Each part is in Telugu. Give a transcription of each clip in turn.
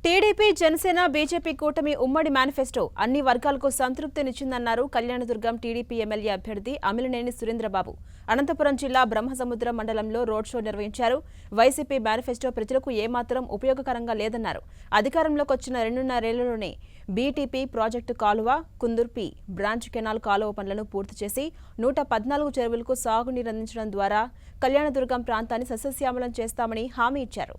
టీడీపీ జనసేన బీజేపీ కూటమి ఉమ్మడి మేనిఫెస్టో అన్ని వర్గాలకు సంతృప్తినిచ్చిందన్నారు కళ్యాణదుర్గం టీడీపీ ఎమ్మెల్యే అభ్యర్థి అమిలినేని సురేంద్రబాబు. అనంతపురం జిల్లా బ్రహ్మసముద్రం మండలంలో రోడ్ షో నిర్వహించారు. వైసీపీ మేనిఫెస్టో ప్రజలకు ఏమాత్రం ఉపయోగకరంగా లేదన్నారు. అధికారంలోకి వచ్చిన 2.5 ఏళ్లలోనే బీటీపీ ప్రాజెక్టు కాలువ, కుందుర్పి బ్రాంచ్ కెనాల్ కాలువ పనులను పూర్తి చేసి 114 చెరువులకు సాగునీరు అందించడం ద్వారా కళ్యాణదుర్గం ప్రాంతాన్ని సస్యశ్యామలం చేస్తామని హామీ ఇచ్చారు.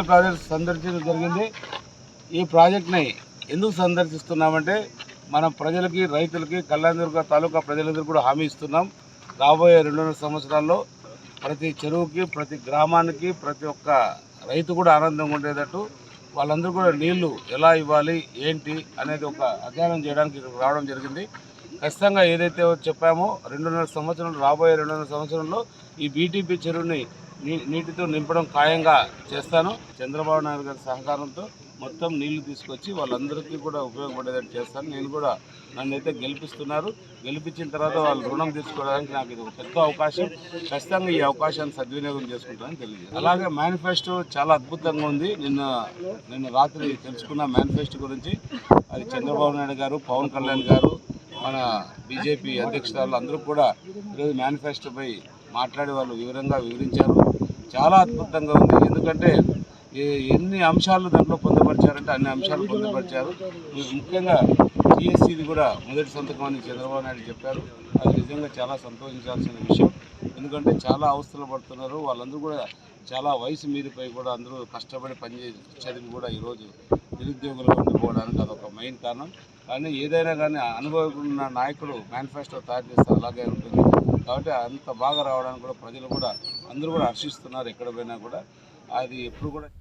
ప్రాజెక్ట్ సందర్శించడం జరిగింది. ఈ ప్రాజెక్ట్ని ఎందుకు సందర్శిస్తున్నామంటే మన ప్రజలకి, రైతులకి, కళ్యాణదుర్గ తాలూకా ప్రజలందరూ కూడా హామీ ఇస్తున్నాం. రాబోయే 2.5 సంవత్సరాల్లో ప్రతి చెరువుకి, ప్రతి గ్రామానికి, ప్రతి ఒక్క రైతు కూడా ఆనందంగా ఉండేటట్టు వాళ్ళందరూ కూడా నీళ్లు ఎలా ఇవ్వాలి, ఏంటి అనేది ఒక అధ్యయనం చేయడానికి రావడం జరిగింది. ఖచ్చితంగా ఏదైతే చెప్పామో 2.5 సంవత్సరాలు, రాబోయే 2.5 సంవత్సరంలో ఈ బీటీపీ చెరువుని నీటితో నింపడం ఖాయంగా చేస్తాను. చంద్రబాబు నాయుడు గారి సహకారంతో మొత్తం నీళ్లు తీసుకొచ్చి వాళ్ళందరికీ కూడా ఉపయోగపడేటట్టు చేస్తాను. నేను కూడా నన్నైతే గెలిపిస్తున్నారు. గెలిపించిన తర్వాత వాళ్ళు రుణం తీసుకోవడానికి నాకు ఇది ఒక పెద్ద అవకాశం. ఖచ్చితంగా ఈ అవకాశాన్ని సద్వినియోగం చేసుకుంటానని తెలియదు. అలాగే మేనిఫెస్టో చాలా అద్భుతంగా ఉంది. నిన్న రాత్రి తెలుసుకున్న మేనిఫెస్టో గురించి అది చంద్రబాబు నాయుడు గారు, పవన్ కళ్యాణ్ గారు, మన బీజేపీ అధ్యక్షురాలు అందరూ కూడా ఈరోజు మేనిఫెస్టోపై మాట్లాడి వాళ్ళు వివరంగా వివరించారు. చాలా అద్భుతంగా ఉంది. ఎందుకంటే ఎన్ని అంశాలు దాంట్లో పొందుపరిచారంటే అన్ని అంశాలు పొందుపరిచారు. ముఖ్యంగా టీఎస్సీది కూడా మొదటి సంతకం అని చంద్రబాబు నాయుడు చెప్పారు. అది నిజంగా చాలా సంతోషించాల్సిన విషయం. ఎందుకంటే చాలా అవస్థలు పడుతున్నారు. వాళ్ళందరూ కూడా చాలా వయసు మీరిపై కూడా అందరూ కష్టపడి పనిచేసి చదివి కూడా ఈరోజు నిరుద్యోగులుగా ఉండిపోవడానికి అదొక మెయిన్ కారణం. కానీ ఏదైనా కానీ అనుభవం ఉన్న నాయకుడు మేనిఫెస్టో తయారు చేస్తే అలాగే ఉంటుంది. కాబట్టి అంత బాగా రావడానికి కూడా ప్రజలు కూడా అందరూ కూడా హర్షిస్తున్నారు. ఎక్కడ పోయినా కూడా అది ఎప్పుడు కూడా